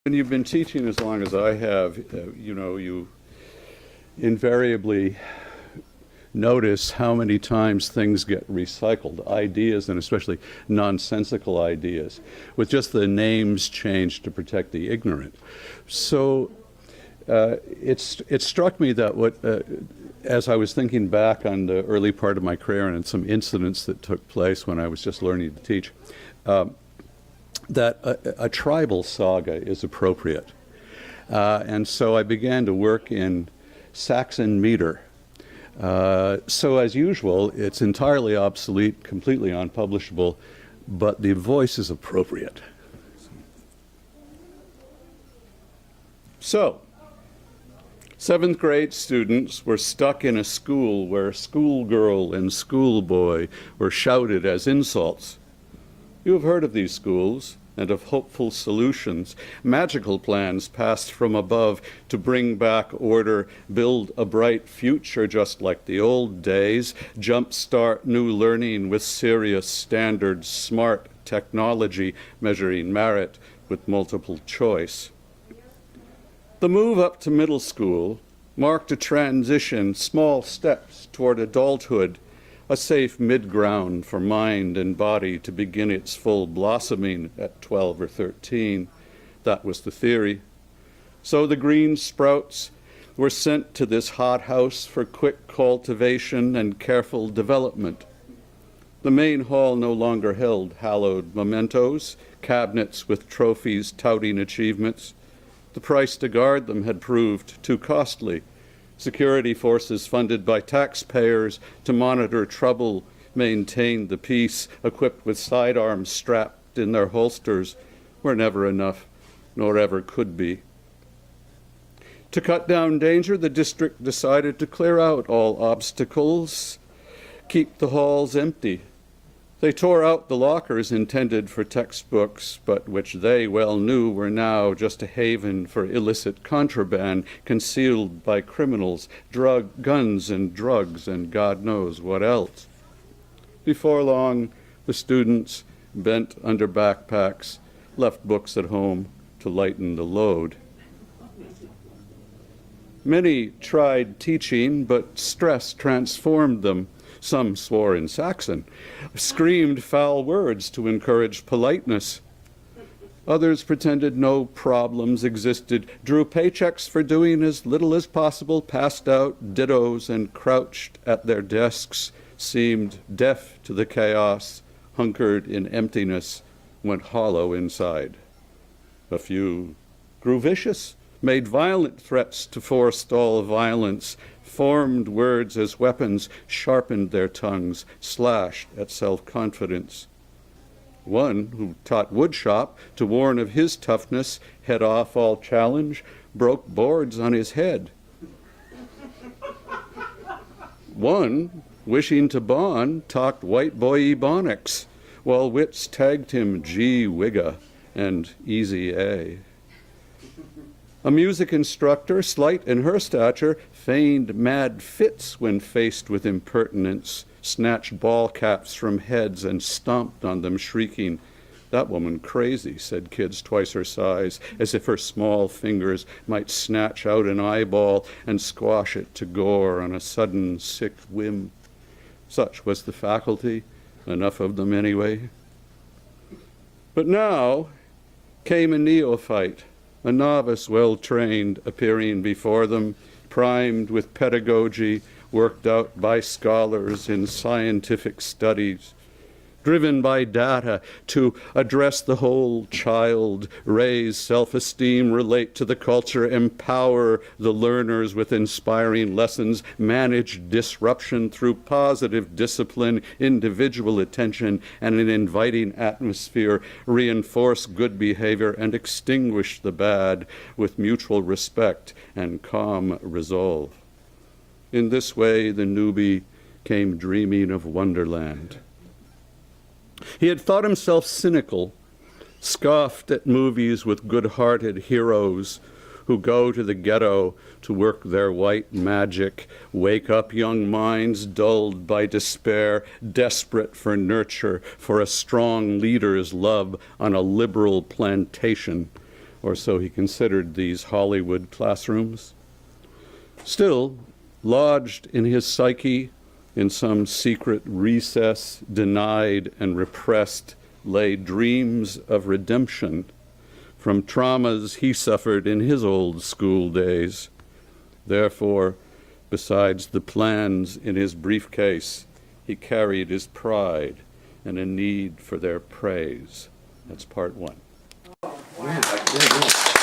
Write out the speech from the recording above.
When you've been teaching as long as I have, you invariably notice how many times things get recycled, ideas, and especially nonsensical ideas, with just the names changed to protect the ignorant. So it struck me that as I was thinking back on the early part of my career and some incidents that took place when I was just learning to teach, that a tribal saga is appropriate. And so I began to work in Saxon meter. So as usual, it's entirely obsolete, completely unpublishable, but the voice is appropriate. So, 7th grade students were stuck in a school where schoolgirl and schoolboy were shouted as insults. You have heard of these schools and of hopeful solutions, magical plans passed from above to bring back order, build a bright future just like the old days, jumpstart new learning with serious standards, smart technology measuring merit with multiple choice. The move up to middle school marked a transition, small steps toward adulthood, a safe mid-ground for mind and body to begin its full blossoming at 12 or 13. That was the theory. So the green sprouts were sent to this hothouse for quick cultivation and careful development. The main hall no longer held hallowed mementos, cabinets with trophies touting achievements. The price to guard them had proved too costly. Security forces funded by taxpayers to monitor trouble maintained the peace, equipped with sidearms strapped in their holsters, were never enough, nor ever could be. To cut down danger, the district decided to clear out all obstacles, keep the halls empty. They tore out the lockers intended for textbooks, but which they well knew were now just a haven for illicit contraband concealed by criminals, guns and drugs, and God knows what else. Before long, the students, bent under backpacks, left books at home to lighten the load. Many tried teaching, but stress transformed them. Some swore in Saxon, screamed foul words to encourage politeness. Others pretended no problems existed, drew paychecks for doing as little as possible, passed out dittos, and crouched at their desks, seemed deaf to the chaos, hunkered in emptiness, went hollow inside. A few grew vicious, made violent threats to forestall violence, formed words as weapons, sharpened their tongues, slashed at self-confidence. One, who taught woodshop to warn of his toughness, head off all challenge, broke boards on his head. One, wishing to bond, talked white boy ebonics, while wits tagged him Gee Wigga and Easy A. A music instructor, slight in her stature, feigned mad fits when faced with impertinence, snatched ball caps from heads and stomped on them, shrieking, "That woman crazy," said kids twice her size, as if her small fingers might snatch out an eyeball and squash it to gore on a sudden sick whim. Such was the faculty, enough of them anyway. But now came a neophyte, a novice well-trained appearing before them, primed with pedagogy, worked out by scholars in scientific studies, driven by data to address the whole child, raise self-esteem, relate to the culture, empower the learners with inspiring lessons, manage disruption through positive discipline, individual attention, and an inviting atmosphere, reinforce good behavior, and extinguish the bad with mutual respect and calm resolve. In this way, the newbie came dreaming of Wonderland. He had thought himself cynical, scoffed at movies with good-hearted heroes who go to the ghetto to work their white magic, wake up young minds dulled by despair, desperate for nurture, for a strong leader's love on a liberal plantation. or so he considered these Hollywood classrooms. Still, lodged in his psyche, in some secret recess, denied and repressed, lay dreams of redemption from traumas he suffered in his old school days. Therefore, besides the plans in his briefcase, he carried his pride and a need for their praise. That's part one. Wow.